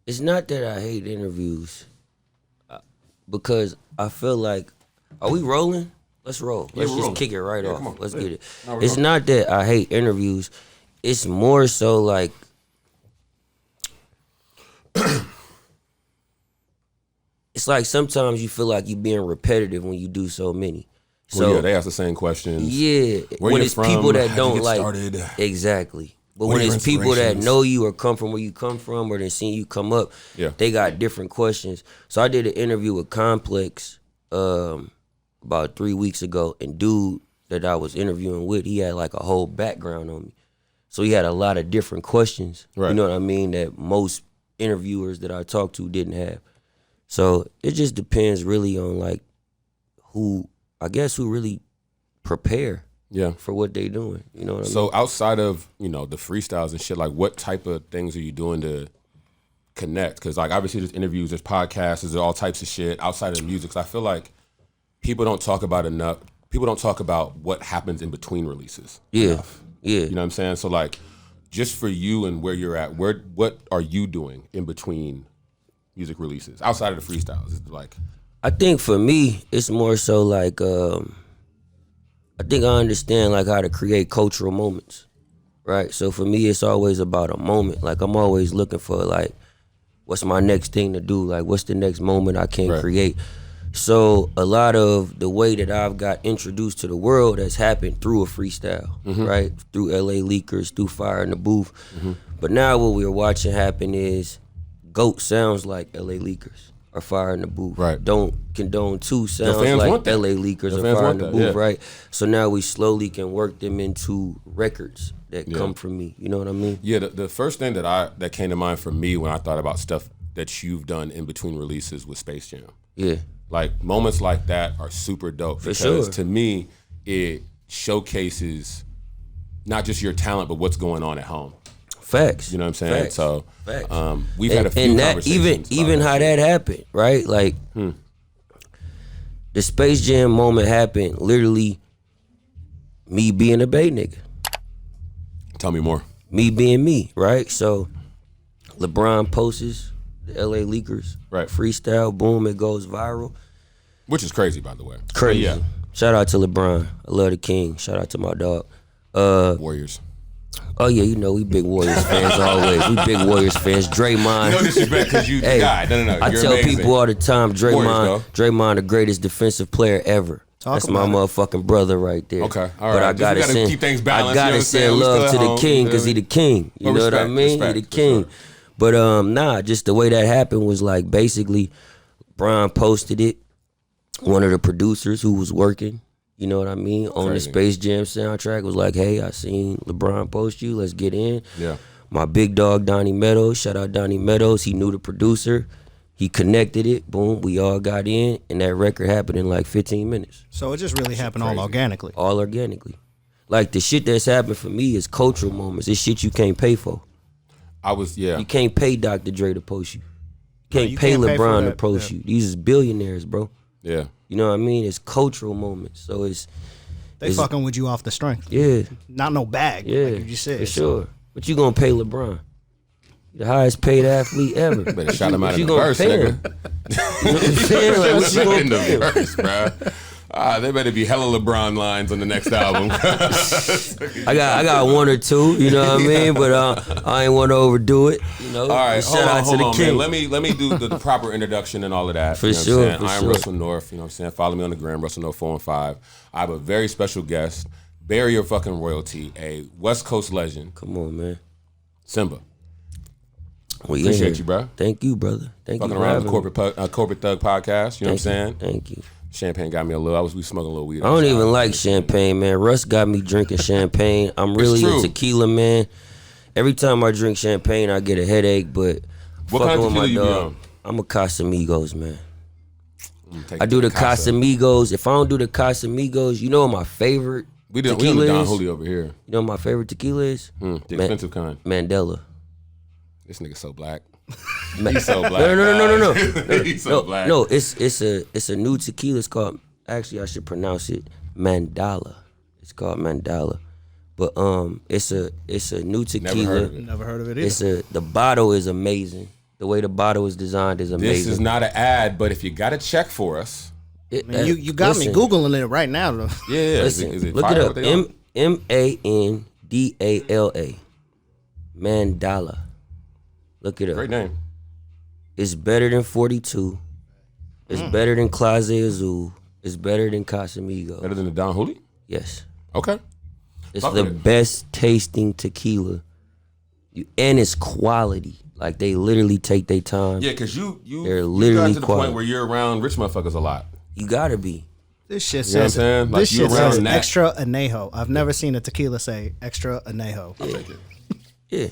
It's not that I hate interviews, because I feel like, are we rolling? Let's roll. Let's just kick it right off. Let's get it. No, it's not that I hate interviews. It's more so like, it's like sometimes you feel like you're being repetitive when you do so many. So yeah, they ask the same questions. Yeah, when it's people that don't like started? Exactly. But when it's people that know you or come from where you come from or they seen you come up, they got different questions. So I did an interview with Complex about 3 weeks ago, and dude that I was interviewing with, he had like a whole background on me. So he had a lot of different questions, you know what I mean, that most interviewers that I talked to didn't have. So it just depends really on like who really prepare for what they doing. You know what I mean? So outside of, the freestyles and shit, like what type of things are you doing to connect? Because like obviously there's interviews, there's podcasts, there's all types of shit outside of music. So I feel like people don't talk about enough. People don't talk about what happens in between releases. Enough. Yeah. You know what I'm saying? So like just for you and where you're at, what are you doing in between music releases outside of the freestyles? It's like, I think for me, it's more so like, I think I understand like how to create cultural moments, right? So for me, it's always about a moment. Like I'm always looking for like, what's my next thing to do? Like what's the next moment I can create? So a lot of the way that I've got introduced to the world has happened through a freestyle, right? Through LA Leakers, through Fire in the Booth. But now what we're watching happen is GOAT sounds like LA Leakers or Fire in the Booth. Right. Don't Condone 2 sounds like LA Leakers or Fire in the Booth, right? So now we slowly can work them into records that come from me. You know what I mean? Yeah, the first thing that came to mind for me when I thought about stuff that you've done in between releases was Space Jam. Yeah. Like moments like that are super dope because to me it showcases not just your talent but what's going on at home. Facts. You know what I'm saying? Facts. So Facts. We've had a few conversations. Even how that happened, right? Like the Space Jam moment happened literally me being a Bay nigga. Tell me more. Me being me, right? So LeBron posts the LA Leakers, freestyle, boom, it goes viral. Which is crazy, by the way. Crazy. Yeah. Shout out to LeBron. I love the king. Shout out to my dog. Warriors. Oh yeah, we big Warriors fans always. We big Warriors fans. Draymond. No disrespect because you the guy. No. I tell people all the time, Draymond the greatest defensive player ever. That's my motherfucking brother right there. Okay, all right. But I gotta keep things balanced. I gotta send love to the king because he the king. You know what I mean? He the king. Sure. But just the way that happened was like basically Brian posted it. One of the producers who was working, you know what I mean, on the Space Jam soundtrack was like, hey, I seen LeBron post you, let's get in. Yeah. My big dog Donnie Meadows, shout out Donnie Meadows, he knew the producer. He connected it, boom, we all got in, and that record happened in like 15 minutes. So it just really happened all organically. All organically. Like the shit that's happened for me is cultural moments. It's shit you can't pay for. You can't pay Dr. Dre to post you. You can't pay LeBron to post you. These is billionaires, bro. Yeah. You know what I mean? It's cultural moments. So they fucking with you off the strength. Yeah. Not no bag, like you just said. For sure. But you gonna pay LeBron. The highest paid athlete ever. Better shout him out in the verse, nigga. You know what I'm saying? Like, what you gonna in the verse, bro. There better be hella LeBron lines on the next album. I got one or two, you know what I mean? But I ain't want to overdo it. You know. All right, shout out to the king. Man. Let me do the proper introduction and all of that. For sure. I am Russell North. You know what I'm saying? Follow me on the gram, Russell North 4 and 5. I have a very special guest, barrier fucking royalty, a West Coast legend. Come on, man. Symba. Appreciate you, bro. Thank you, brother. Thank you. Fucking around the Corporate Thug podcast. You know what I'm saying? Thank you. Champagne got me a little. We smoking a little weed. I don't even like champagne, man. Russ got me drinking champagne. I'm really a tequila, man. Every time I drink champagne, I get a headache. But what kind of tequila you be on? I'm a Casamigos, man. I do the Casamigos. If I don't do the Casamigos, you know what my favorite tequila is? Don Julio over here. You know what my favorite tequila is? The expensive kind. Mandela. This nigga so black. He's so black. No. He's so black. No, it's a new tequila. It's called, actually I should pronounce it Mandala. It's called Mandala. But it's a new tequila. Never heard of it either. The bottle is amazing. The way the bottle is designed is amazing. This is not an ad, but if you got a check for us, Man, you got me Googling it right now, though. yeah. Listen, Is it look fire it what up. they on? Mandala. Mandala. Look it up. Great name. It's better than 42. It's better than Clase Azul. It's better than Casamigos. Better than the Don Julio? Yes. Okay. It's Fuck the with it. best tasting tequila. And it's quality. Like, they literally take their time. Yeah, because They're you literally got to the quality. point where you're around rich motherfuckers a lot. You gotta be. This shit You know what I'm says saying? Like, this you shit around says that. extra anejo. I've never seen a tequila say extra anejo. I'll take it. Yeah.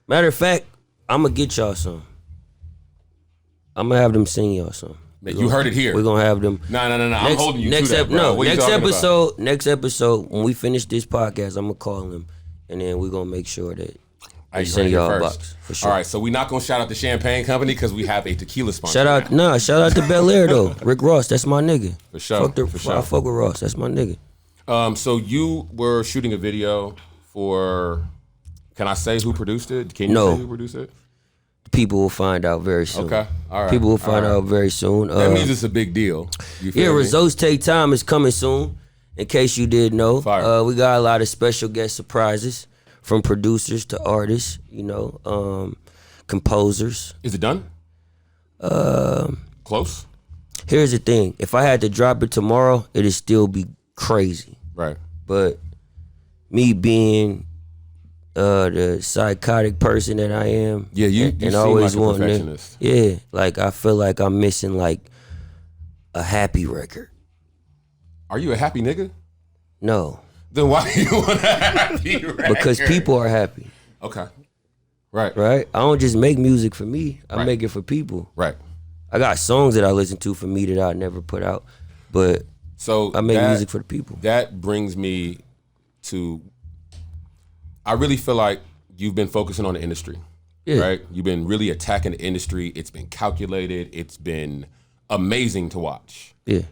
Matter of fact, I'm gonna get y'all some. I'm gonna have them sing y'all some. You heard it here. We're gonna have them. No. I'm holding you to that, bro. No, What you next talking episode. Next episode, when we finish this podcast, I'm gonna call him, and then we're gonna make sure that they You send heard it y'all a first. box for sure. All right, so we're not going to shout out the champagne company because we have a tequila sponsor. Shout out to Bel Air though. Rick Ross, that's my nigga. For sure, for sure. I fuck with Ross, that's my nigga. So you were shooting a video for, can I say who produced it? Can you No. say who produced it? People will find out very soon. Okay, all right. People will find out very soon. That means it's a big deal. You feel Yeah, me? Results Take Time is coming soon. In case you didn't know, Fire. we got a lot of special guest surprises from producers to artists, composers. Is it done? Close? Here's the thing. If I had to drop it tomorrow, it'd still be crazy. Right. But me being the psychotic person that I am, Yeah, you and seem always like a wanting to- perfectionist. yeah, like I feel like I'm missing like a happy record. Are you a happy nigga? No, Then why do you want a happy record? because people are happy, Okay. Right. right? I don't just make music for me. I Right. make it for people. Right. I got songs that I listen to for me that I never put out, but So I make music for the people. That brings me to, I really feel like you've been focusing on the industry, Yeah. right? You've been really attacking the industry. It's been calculated. It's been amazing to watch. Yeah.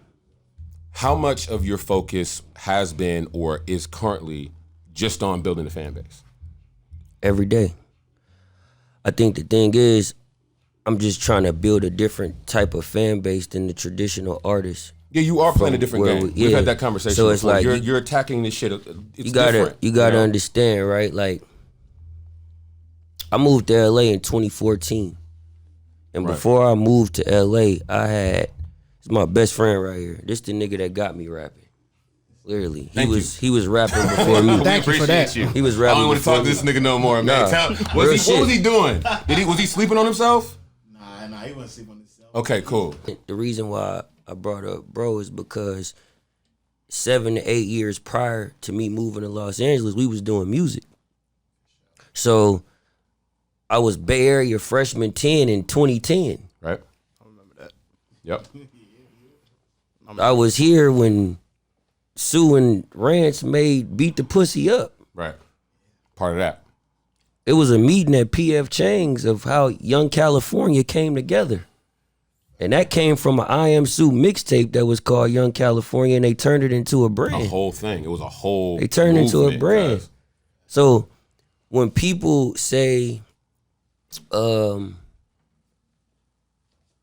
How much of your focus has been or is currently just on building the fan base? Every day. I think the thing is, I'm just trying to build a different type of fan base than the traditional artists. Yeah, you are playing a different where game. we- We've yeah. had that conversation. So it's before. like you're attacking this shit. It's You gotta different. you know? understand, right? Like, I moved to LA in 2014, and Right. before I moved to LA, it's my best friend right here. This the nigga that got me rapping. Literally, Thank he was rapping before me. Thank you for that. He was I rapping. don't want to talk to before this me. nigga no more, man. Nah, What real was shit. he doing? Was he sleeping on himself? Nah, he wasn't sleeping on himself. Okay, cool. The reason why I brought up bro is because 7 to 8 years prior to me moving to Los Angeles, we was doing music. So I was Bay Area freshman 10 in 2010. Right. I remember that. Yep. I was here when Sue and Rance made Beat the Pussy Up. Right. Part of that. It was a meeting at PF Chang's of how Young California came together. And that came from an I Am Sue mixtape that was called Young California, and they turned it into a brand. A whole thing. It was a whole. They turned into a movement, brand. guys. So when people say,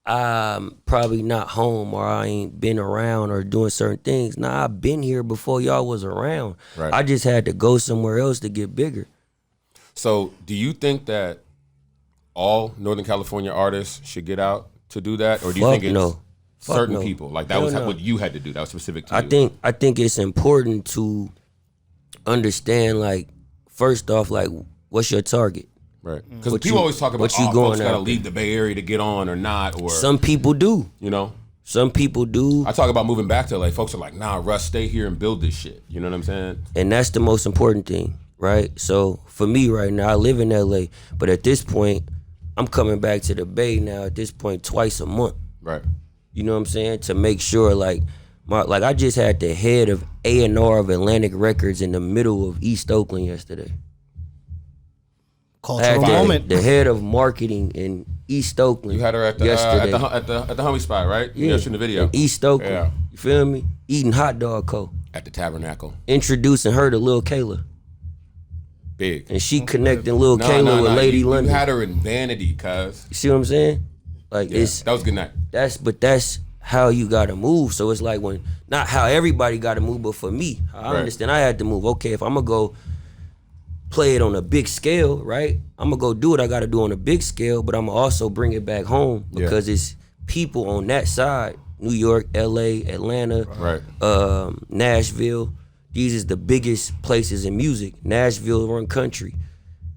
I'm probably not home or I ain't been around or doing certain things, nah, I've been here before y'all was around. Right. I just had to go somewhere else to get bigger. So, do you think that all Northern California artists should get out to do that, or do you Fuck think it's no. Fuck certain no. people? Like that Hell was no. what you had to do. That was specific to you. I think it's important to understand, like, first off, like, what's your target? Right. Because What people you- always talk about, what you folks going got to out leave the Bay Area to get on or not, or Some people do. you know. Some people do. I talk about moving back to LA. Folks are like, nah, Russ, stay here and build this shit. You know what I'm saying? And that's the most important thing, right? So for me right now, I live in LA, but at this point, I'm coming back to the Bay now at this point twice a month. Right. You know what I'm saying? To make sure, like I just had the head of A&R of Atlantic Records in the middle of East Oakland yesterday. I had Cultural moment. the head of marketing in East Oakland. You had her at the yesterday. at the homie spot, right? You know, shooting the video in East Oakland. Yeah. You feel me? Eating hot dog co. at the Tabernacle. Introducing her to Lil Kayla. Big. And she connecting Lil Kayla with Lady you London. You had her in Vanity, cuz. You see what I'm saying? Like That was good night. That's how you gotta move. So it's like not how everybody gotta move, but for me, I understand I had to move. Okay, if I'm gonna go play it on a big scale, right? I'm gonna go do what I gotta do on a big scale, but I'm gonna also bring it back home because it's people on that side. New York, LA, Atlanta, Nashville. These is the biggest places in music. Nashville run country.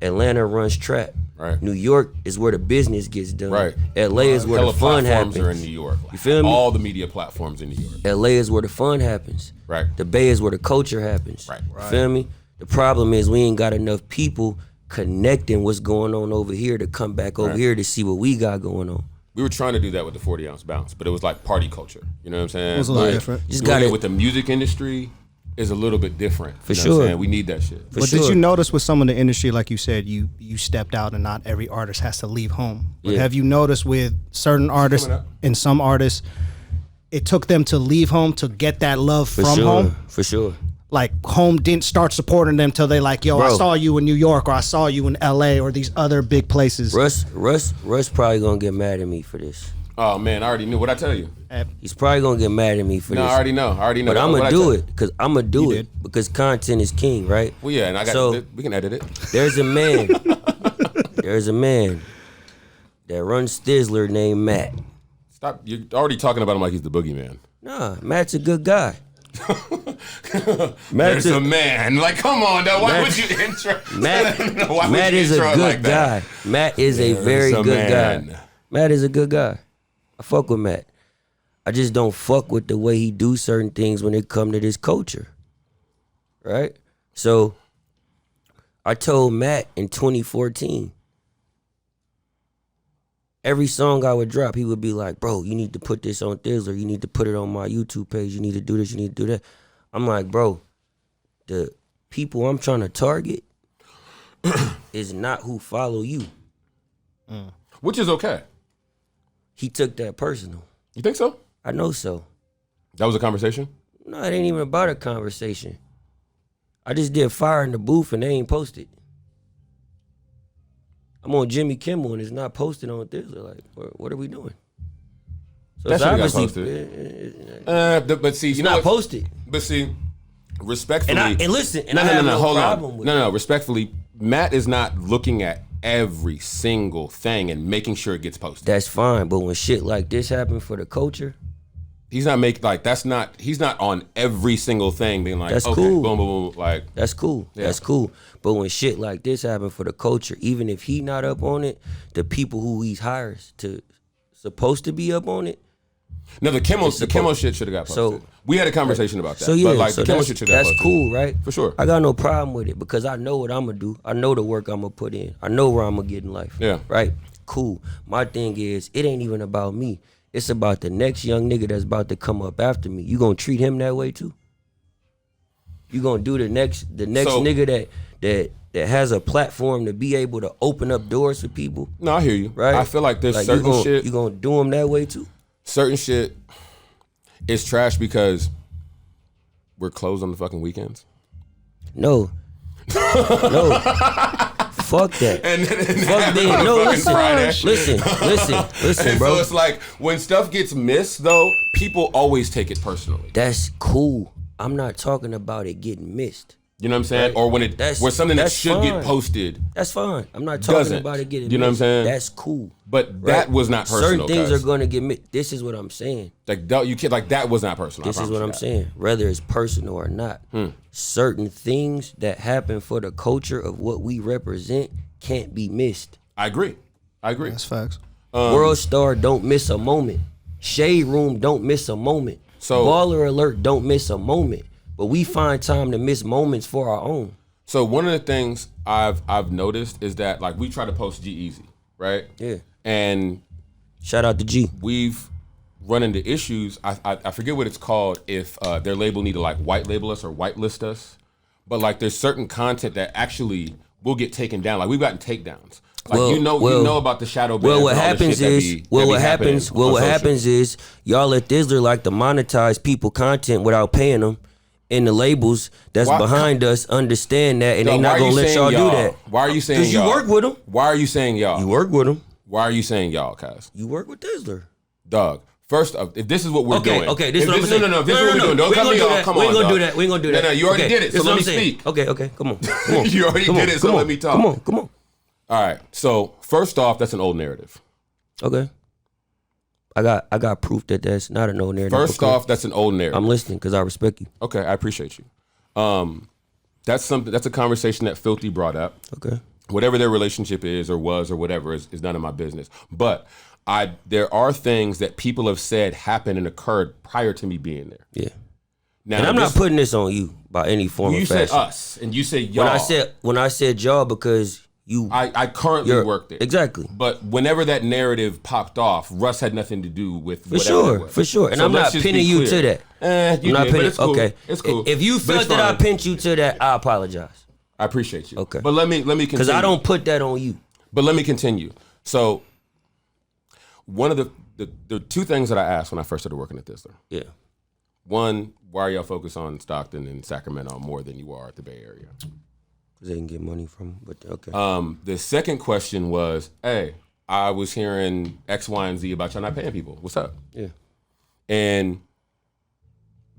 Atlanta runs trap. Right. New York is where the business gets done. Right. LA is where the fun happens. Are in New York. You feel me? All the media platforms in New York. LA is where the fun happens. Right. The Bay is where the culture happens. Right. You feel me? The problem is we ain't got enough people connecting what's going on over here to come back over here to see what we got going on. We were trying to do that with the 40-ounce bounce, but it was like party culture. You know what I'm saying? It was a little different. Just doing got it with the music industry is a little bit different. For you know sure. what I'm saying? We need that shit. But did you notice with some of the industry, like you said, you stepped out and not every artist has to leave home. But have you noticed with certain artists and some artists, it took them to leave home to get that love from home? For sure. Like home didn't start supporting them till they like, yo, I saw you in New York or I saw you in LA or these other big places. Russ probably gonna get mad at me for this. Oh man, I already knew. What'd I tell you? He's probably gonna get mad at me for this. No, I already know. But I'm gonna do it because I'm gonna do it because content is king, right? Well, yeah, and I got we can edit it. There's a man. There's a man that runs Stizzler named Matt. Stop! You're already talking about him like he's the boogeyman. Nah, Matt's a good guy. There's a man. Like, come on, though. Why would you intro? Matt is a good guy. Matt is a very good guy. Matt is a good guy. I fuck with Matt. I just don't fuck with the way he do certain things when it come to this culture. Right? So I told Matt in 2014, every song I would drop, he would be like, bro, you need to put this on Thizzler. You need to put it on my YouTube page. You need to do this. You need to do that. I'm like, bro, the people I'm trying to target is not who follow you. Which is okay. He took that personal. You think so? I know so. That was a conversation? No, it ain't even about a conversation. I just did Fire in the Booth and they ain't posted. I'm on Jimmy Kimmel and it's not posted on Thizzler. Like, what are we doing? So that it's obviously posted. But see, it's you know not what? posted. But see, respectfully, And listen, I have no problem with it. No, respectfully, Matt is not looking at every single thing and making sure it gets posted. That's fine, but when shit like this happen for the culture, he's not he's not on every single thing being like, that's okay, cool. Boom, boom, boom. Like, that's cool. Yeah. That's cool. But when shit like this happen for the culture, even if he not up on it, the people who he hires to supposed to be up on it. No, the Kimmel shit should have got posted. So we had a conversation about that. So yeah, but like so the Kimmel shit should have got that's posted. cool, right? For sure. I got no problem with it because I know what I'm gonna do. I know the work I'm gonna put in. I know where I'm gonna get in life. Yeah. Right? Cool. My thing is, it ain't even about me. It's about the next young nigga that's about to come up after me. You gonna treat him that way too? You gonna do the next nigga that has a platform to be able to open up doors for people? No, I hear you. Right? I feel like there's like certain shit. You gonna do him that way too? Certain shit is trash because we're closed on the fucking weekends. No. No. Fuck that. And Fuck that. No, listen, and bro. So it's like when stuff gets missed, though, people always take it personally. That's cool. I'm not talking about it getting missed. You know what I'm saying? Right. Or when something that that's should fine. get posted. That's fine. I'm not talking Doesn't. about it getting You know what I'm missed. saying? That's cool. But that was not personal. Certain things cuz. are going to get missed. This is what I'm saying. Like you can't, like that was not personal. This is what I'm saying. Whether it's personal or not, certain things that happen for the culture of what we represent can't be missed. I agree. That's facts. World Star don't miss a moment. Shade Room don't miss a moment. So Baller Alert don't miss a moment. But we find time to miss moments for our own. So one of the things I've noticed is that like we try to post G-Eazy, right? Yeah. And shout out to G. We've run into issues. I forget what it's called if their label need to like white label us or whitelist us. But like there's certain content that actually will get taken down. Like we've gotten takedowns. Like you know about the shadow ban. Well, what happens is y'all let Thizzler like to monetize people content without paying them, and the labels that's behind us understand that, and they not gonna let y'all do that. Why are you saying y'all? Because you work with them. Why are you saying y'all? You work with them. Why are you saying y'all, Kaz? You work with Thizzler. Dog. First up, if this is what we're doing. Okay, this is what I'm saying. No, this is what we're doing. Don't cut me off. Come on, we ain't gonna do that. We ain't gonna do that. No, you already did it, so let me speak. Okay, come on. You already did it, so let me talk. Come on. All right, so first off, that's an old narrative. Okay. I got proof that that's not an old narrative. First off, that's an old narrative. I'm listening because I respect you. Okay, I appreciate you. That's a conversation that Filthy brought up. Okay. Whatever their relationship is or was or whatever is none of my business. But there are things that people have said happened and occurred prior to me being there. Yeah. Now, and I'm not putting this on you by any form of fashion. You said us and you said y'all. When I said y'all, because I currently work there. Exactly. But whenever that narrative popped off, Russ had nothing to do with whatever it was. For sure. And so I'm not pinning you to that. I'm not pinning. It's cool. Okay. It's cool. If you felt that I pinned you to that, I apologize. I appreciate you. Okay. But let me continue. Because I don't put that on you. But let me continue. So one of the two things that I asked when I first started working at Thizzler. Yeah. One, why are y'all focused on Stockton and Sacramento more than you are at the Bay Area? Because they can get money from, but okay. The second question was, hey, I was hearing X, Y, and Z about y'all not paying people. What's up? Yeah. And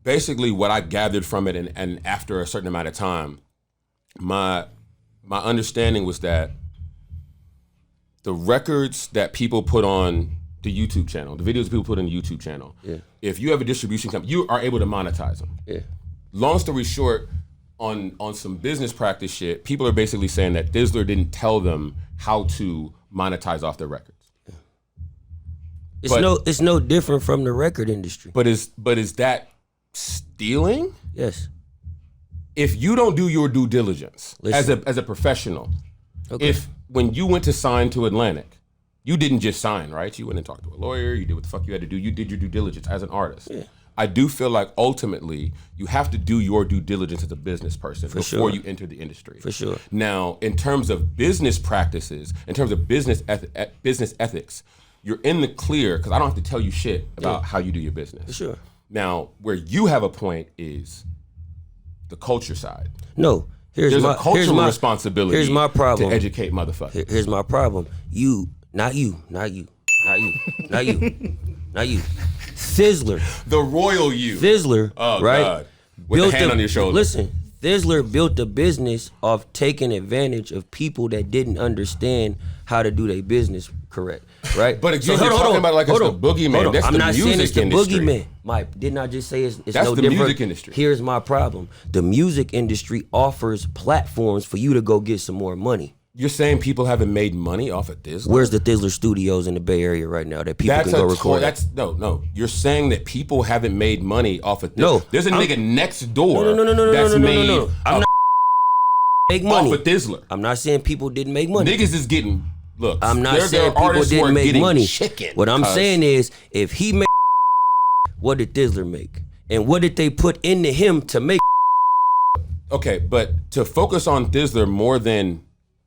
basically what I gathered from it, and after a certain amount of time, my understanding was that the records that people put on the YouTube channel, the videos people put on the YouTube channel, if you have a distribution company, you are able to monetize them. Yeah. Long story short, on some business practice shit, people are basically saying that Thizzler didn't tell them how to monetize off their records. Yeah. It's no different from the record industry. But is that stealing? Yes. If you don't do your due diligence as a professional, if when you went to sign to Atlantic, you didn't just sign, right? You went and talked to a lawyer, you did what the fuck you had to do, you did your due diligence as an artist. Yeah. I do feel like ultimately you have to do your due diligence as a business person before you enter the industry. For sure. Now, in terms of business practices, in terms of business ethics, you're in the clear because I don't have to tell you shit about how you do your business. For sure. Now, where you have a point is the culture side. No. There's a cultural responsibility. Here's my problem. To educate motherfuckers. Here's my problem. Not you. Thizzler. The royal you. Thizzler, right? God. With the hand on your shoulder. Listen, Thizzler built a business of taking advantage of people that didn't understand how to do their business correct, right? But again, you're talking about like it's the boogeyman. That's I'm not saying it's the industry. boogeyman. Mike, didn't I just say it's That's no the different? music industry. Here's my problem. The music industry offers platforms for you to go get some more money. You're saying people haven't made money off of Thizzler? Where's the Thizzler Studios in the Bay Area right now that people can go record? No. You're saying that people haven't made money off of Thizzler. No. There's a nigga next door that's made I'm not make money off of Thizzler. I'm not saying people didn't make money. Niggas is getting, look. I'm not saying people didn't make money. What I'm saying is, if he made what did Thizzler make? And what did they put into him to make? Okay, but to focus on Thizzler more than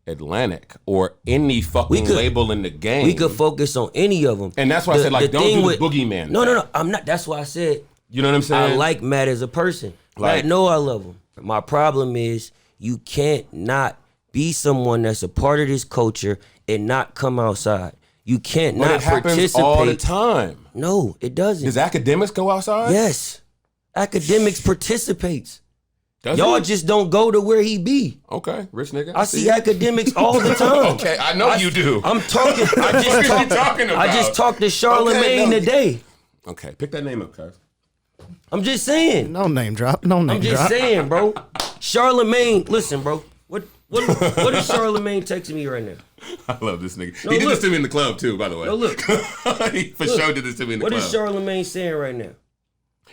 Atlantic or any fucking label in the game. We could focus on any of them. And that's why I said, like, don't do the boogeyman. No. I'm not. That's why I said, you know what I'm saying? I like Matt as a person. I know I love him. My problem is you can't not be someone that's a part of this culture and not come outside. You can't not participate all the time. No, it doesn't. Does academics go outside? Yes. Academics participates. Does Y'all he? just don't go to where he be. Okay, rich nigga. I see academics all the time. Okay, I know you do. I'm talking. I just talked to Charlemagne today. Okay, pick that name up, cuz. I'm just saying. No name drop. No name drop. I'm just saying, bro. Charlemagne, listen, bro. What is Charlemagne texting me right now? I love this nigga. He did this to me in the club too, by the way. No, look. He for sure did this to me in the club. What is Charlemagne saying right now?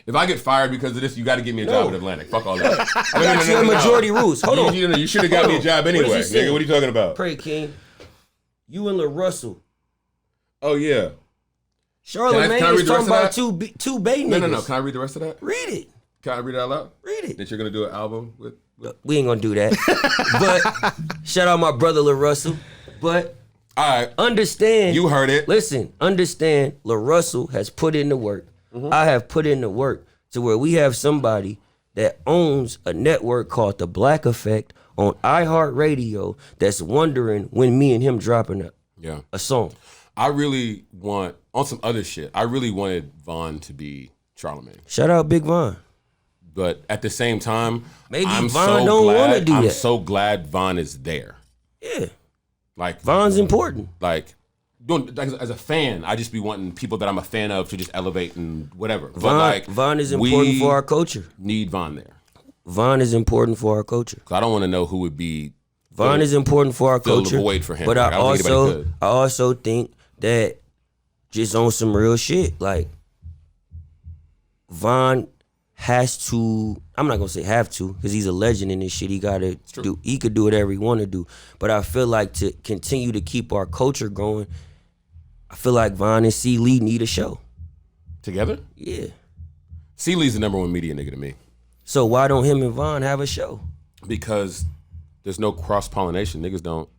If I get fired because of this, you got to give me a job at Atlantic. Fuck all that. I got you in majority rules. Hold on. You should have got me a job anyway. Nigga, what are you talking about? Pray, King. You and LaRussell. Oh, yeah. Charlemagne is talking about two Bay niggas. No. Can I read the rest of that? Read it. Can I read it out loud? Read it. That you're going to do an album with? We ain't going to do that. But shout out my brother LaRussell. But all right. Understand. You heard it. Listen, understand LaRussell has put in the work. Mm-hmm. I have put in the work to where we have somebody that owns a network called The Black Effect on iHeartRadio that's wondering when me and him dropping a song. I really want, on some other shit, I really wanted Von to be Charlamagne. Shout out Big Von. But at the same time, Maybe I'm Von so don't glad, wanna do I'm that. so glad Von is there. Yeah. Like Von's important. Like as a fan, I just be wanting people that I'm a fan of to just elevate and whatever. Von is important for our culture. Need Von there. Von is important for our culture. I don't want to know who would be. Von is important for our fill the culture. void for him. But Like, I don't think anybody could. I also think that just on some real shit, like Von has to. I'm not gonna say have to, because he's a legend in this shit. He gotta do. He could do whatever he want to do. But I feel like to continue to keep our culture going, I feel like Von and C. Lee need a show Together? Yeah. C. Lee's the number one media nigga to me. So why don't him and Von have a show? Because there's no cross pollination. Niggas don't.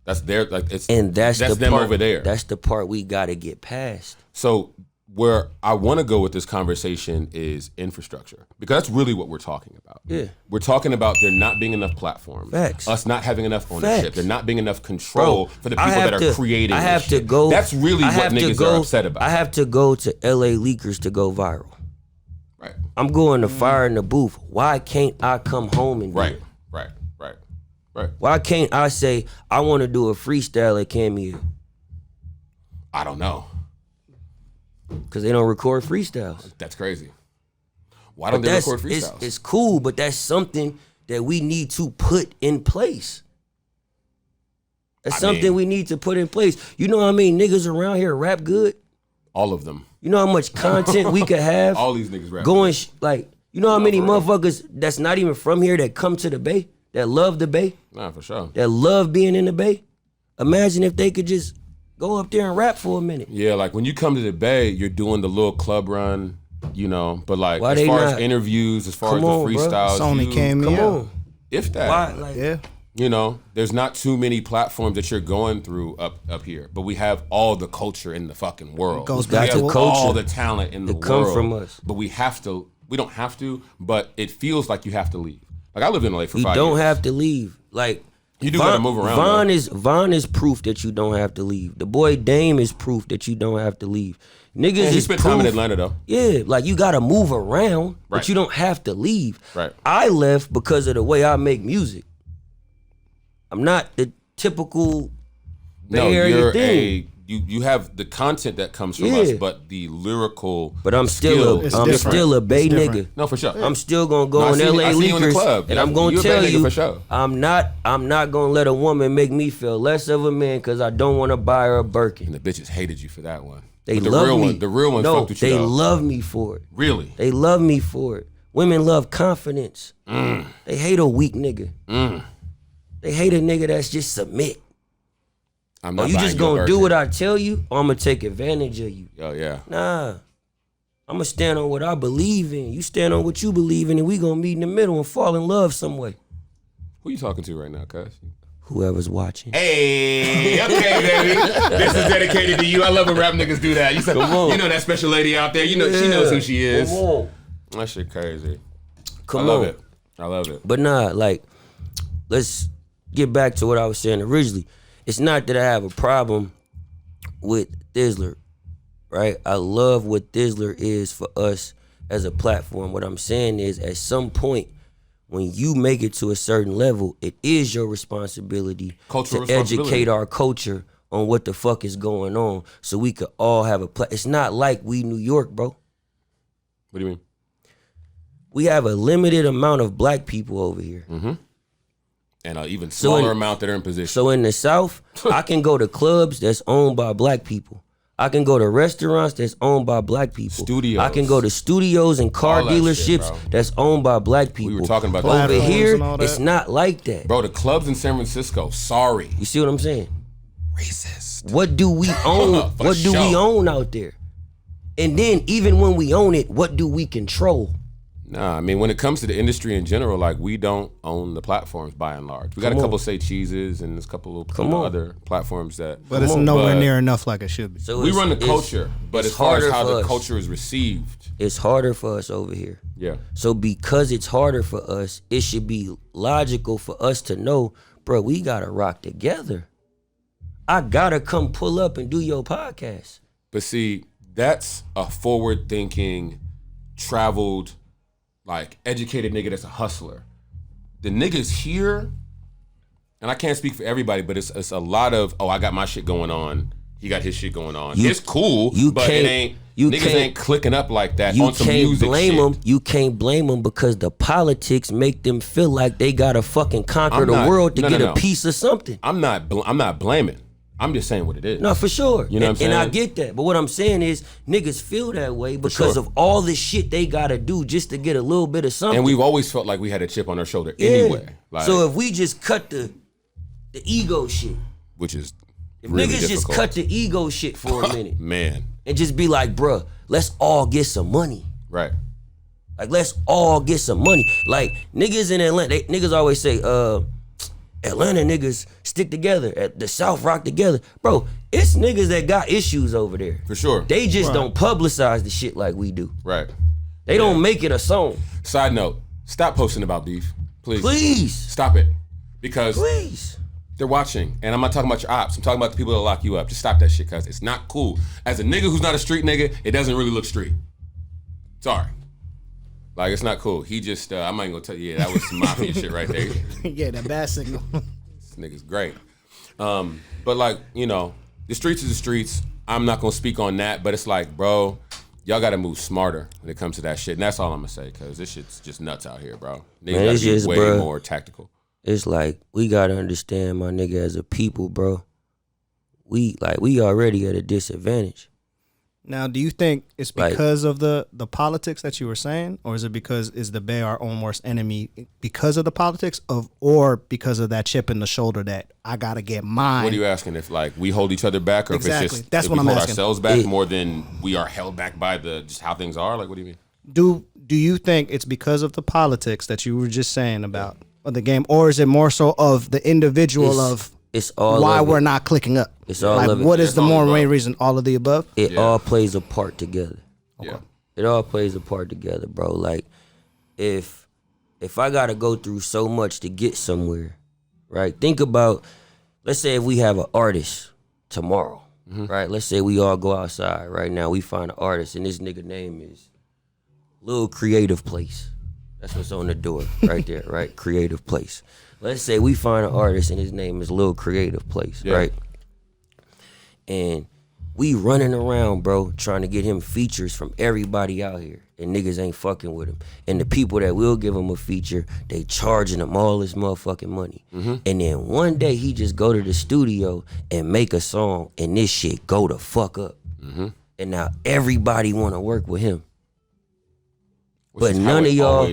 That's their like it's. And that's the them part, over there. That's the part we gotta get past. So where I want to go with this conversation is infrastructure, because that's really what we're talking about. Yeah. We're talking about there not being enough platforms. Facts. Us not having enough ownership. Facts. There not being enough control for the people that are creating I have this to shit. go. That's really I what have to niggas go, are upset about. I have to go to LA Leakers to go viral. Right. I'm going to fire in the booth. Why can't I come home and do it? Right. Why can't I say I want to do a freestyle at Cameo? I don't know. Because they don't record freestyles. That's crazy. Why don't they record freestyles? It's cool, but that's something that we need to put in place. That's something we need to put in place. You know how many niggas around here rap good? All of them. You know how much content we could have? All these niggas rap going good. like, you know how many motherfuckers that's not even from here that come to the Bay, that love the Bay, Nah, for sure. that love being in the Bay? Imagine if they could just go up there and rap for a minute. Yeah, like when you come to the Bay, you're doing the little club run, you know. But like Why as they far as not? interviews, as far as Come on, the bro. freestyles, It's only Cameo. Come on. if that. Why? Like, Yeah. You know, there's not too many platforms that you're going through up here, but we have all the culture in the fucking world. Goes we back have to all culture. the talent in the It come world. from us. But we have to. We don't have to, but it feels like you have to leave. Like I lived in LA for you 5 don't years. have to leave. Like, You do gotta move around, Von is proof that you don't have to leave. The boy Dame is proof that you don't have to leave. Niggas And he is spent proof. time in Atlanta though. Yeah, like you gotta move around, Right. but you don't have to leave. Right. I left because of the way I make music. I'm not the typical Bay No, Area you're thing. you have the content that comes from Yeah. us, but the lyrical. But I'm still skill It's I'm different. still a Bay It's nigga. different. No, for sure. I'm still gonna go No, I on see- LA I see you in the Leakers, club. and I'm gonna You a Bay tell nigga you, for sure. I'm not gonna let a woman make me feel less of a man because I don't want to buy her a Birkin. And the bitches hated you for that one. They But the love real me. one, the real one No, fucked with you. they though. love me for it. Really. They love me for it. Women love confidence. They hate a weak nigga. They hate a nigga that's just submit. I'm Or not you buying just your gonna do Birkin. what I tell you, or I'm gonna take advantage of you. Oh yeah. Nah. I'm gonna stand on what I believe in. You stand on what you believe in, and we gonna meet in the middle and fall in love some way. Who you talking to right now, cuz? Whoever's watching. Hey, okay, baby. This is dedicated to you. I love when rap niggas do that. You said, on. you know that special lady out there. You know she knows who she is. Come on. That shit crazy. Come I love on. it. I love it. But nah, like, let's get back to what I was saying originally. It's not that I have a problem with Thizzler, right? I love what Thizzler is for us as a platform. What I'm saying is, at some point, when you make it to a certain level, it is your responsibility Cultural to responsibility. educate our culture on what the fuck is going on, so we could all have a It's not like we New York, bro. What do you mean? We have a limited amount of black people over here. And an even So smaller in- amount that are in position. So in the South, I can go to clubs that's owned by black people. I can go to restaurants that's owned by black people. Studios. I can go to studios and car All that shit, dealerships bro. that's owned by black people. were talking about that. Over Platforms here, and all that. it's not like that. Bro, the clubs in San Francisco, sorry. You see what I'm saying? Racist. What do we own? For What do we sure. own out there? And then even when we own it, what do we control? Nah, I mean, when it comes to the industry in general, like, we don't own the platforms by and large. We got Come a on. couple Say Cheeses and there's a couple of Come on. other platforms that. But it's on, nowhere but- near enough like it should be. So We it's- run the it's- culture, but it's as far as harder how for the us. culture is received, It's harder for us over here. Yeah. So because it's harder for us, it should be logical for us to know, bro, we gotta rock together. I gotta come pull up and do your podcast. But see, that's a forward-thinking, traveled, like, educated nigga that's a hustler. The niggas here, and I can't speak for everybody, but it's a lot of, oh, I got my shit going on. He got his shit going on. It's cool, but it ain't. Niggas ain't clicking up like that on some music shit. You can't blame them because the politics make them feel like they gotta fucking conquer the world to get a piece of something. I'm not blaming. I'm just saying what it is. No, for sure. You know what I'm saying? And I get that. But what I'm saying is niggas feel that way because of all the shit they gotta do just to get a little bit of something. And we've always felt like we had a chip on our shoulder anyway. Like, so if we just cut the ego shit, which is if really niggas difficult. just cut the ego shit for a minute, man, and just be like, bruh, let's all get some money. Right. Like, let's all get some money. Like, niggas in Atlanta, niggas always say, Atlanta niggas stick together. At the South rock together. Bro, it's niggas that got issues over there. For sure. They just don't publicize the shit like we do. Right. They don't make it a song. Side note, stop posting about beef. Please. Please. Stop it. Because Please. they're watching. And I'm not talking about your ops. I'm talking about the people that lock you up. Just stop that shit, cuz it's not cool. As a nigga who's not a street nigga, it doesn't really look street. Sorry. Like, it's not cool. He just, I'm not even gonna tell you, that was some mafia shit right there. Yeah, that bad signal. This nigga's great. But like, you know, the streets is the streets. I'm not gonna speak on that, but it's like, bro, y'all gotta move smarter when it comes to that shit. And that's all I'm gonna say, cause this shit's just nuts out here, bro. Niggas Man, gotta it's be just, way bro, more tactical. It's like, we gotta understand, my nigga, as a people, bro. We already at a disadvantage. Now, do you think it's because of the politics that you were saying, or is it because is the Bay our own worst enemy because of the politics or because of that chip in the shoulder that I gotta get mine? What are you asking? If like we hold each other back, or Exactly. if it's just That's if what we I'm hold asking. ourselves back more than we are held back by the just how things are? Like, what do you mean? Do you think it's because of the politics that you were just saying about the game, or is it more so of the individual It's all why of we're it. not clicking up? It's all like, of it. what is It's the all more above. main reason? All of the above? It all plays a part together. Yeah. It all plays a part together, bro. Like, if I gotta go through so much to get somewhere, right? Think about, let's say if we have an artist tomorrow, right? Let's say we all go outside right now. We find an artist, and this nigga name is Lil Creative Place. That's what's on the door right there, right? Creative Place. Let's say we find an artist, and his name is Lil Creative Place, right? And we running around, bro, trying to get him features from everybody out here. And niggas ain't fucking with him. And the people that will give him a feature, they charging him all this motherfucking money. And then one day he just go to the studio and make a song, and this shit go the fuck up. And now everybody want to work with him. But none of y'all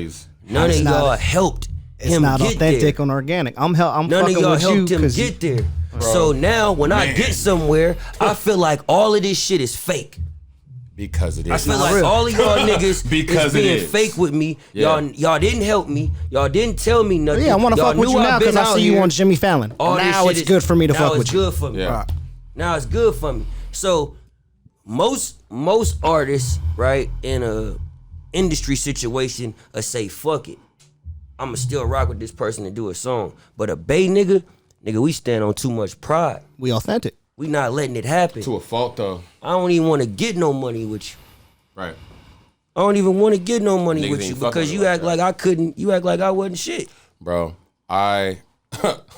helped It's him not get authentic there. and organic. I'm None of fucking y'all with you helped him 'cause get there. So now when I get somewhere, I feel like all of this shit is fake. Because it is. I feel not like real. all of y'all niggas Because is being it is. fake with me. Yeah. Y'all didn't help me. Y'all didn't tell me nothing. Yeah, I want to Y'all fuck with knew you now I've been because I out see you here. on Jimmy Fallon. All this Now shit it's is- good for me to fuck with you. Now it's good for me. Yeah. Now it's good for me. So most artists, right, in a industry situation, say fuck it. I'ma still rock with this person and do a song. But a Bay nigga, we stand on too much pride. We authentic. We not letting it happen. To a fault though. I don't even want to get no money with you. Right. I don't even want to get no money Niggas with ain't you fucking because with you like act that. like I couldn't. You act like I wasn't shit. Bro, I'm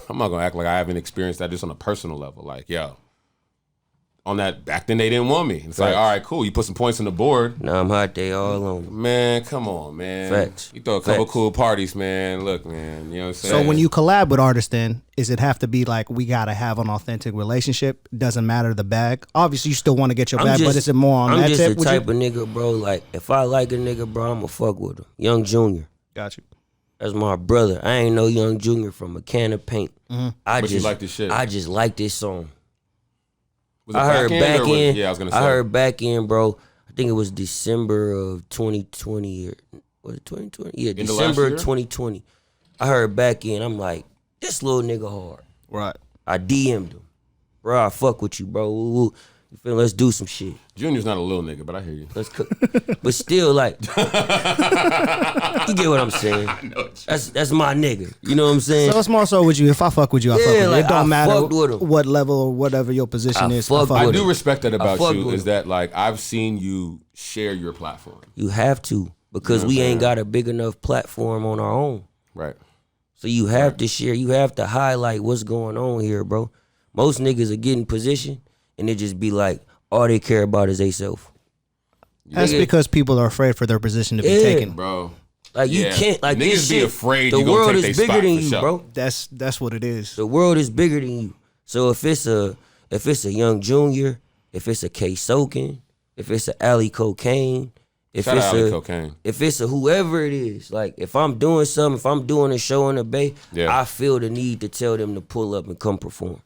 not gonna act like I haven't experienced that just on a personal level. Like, yo, on that back then they didn't want me. It's like, Facts. all right, cool. You put some points on the board. Now I'm hot. They all on me. Man, come on, man. Facts. You throw a couple Facts. cool parties, man. Look, man, you know what I'm saying? So when you collab with artists, then is it have to be like we gotta have an authentic relationship? Doesn't matter the bag. Obviously, you still want to get your bag, but is it more on I'm that just tip? the type of nigga, bro. Like if I like a nigga, bro, I'ma fuck with him. Young Junior. Got you. That's my brother. I ain't no Young Junior from a can of paint. But you like this shit. I just like this song. Was it I heard back or was- in. Yeah, I was gonna say. I heard back in, bro. I think it was December of 2020 or was it 2020? Yeah, End of December last of year? 2020. I heard back in. I'm like, this little nigga hard. Right. I DM'd him, bro. I fuck with you, bro. Woo, woo. You feel? Let's do some shit. Junior's not a little nigga, but I hear you. Let's cook. But still, like, you get what I'm saying. That's my nigga. You know what I'm saying? So it's more so with you. If I fuck with you, I fuck with you. like, It don't I matter fucked with him. what level or whatever your position is. fucked I with do him. respect that about fucked you with is him. that like I've seen you share your platform. You have to because You know what we I'm ain't saying? got a big enough platform on our own. Right. So you have to share. You have to highlight what's going on here, bro. Most niggas are getting position and they just be like, all they care about is they self. That's Nigga. because people are afraid for their position to be Yeah. taken. Bro. Like you Yeah. can't like Niggas this be shit, afraid the you gonna world take is they bigger spot than for you, sure. bro. That's what it is. The world is bigger than you. So if it's a young junior, if it's a K Soaking, if it's a Alley Cocaine, if Shout it's out Ali a Cocaine. if it's a whoever it is, like if I'm doing something, if I'm doing a show in the Bay, Yeah. I feel the need to tell them to pull up and come perform.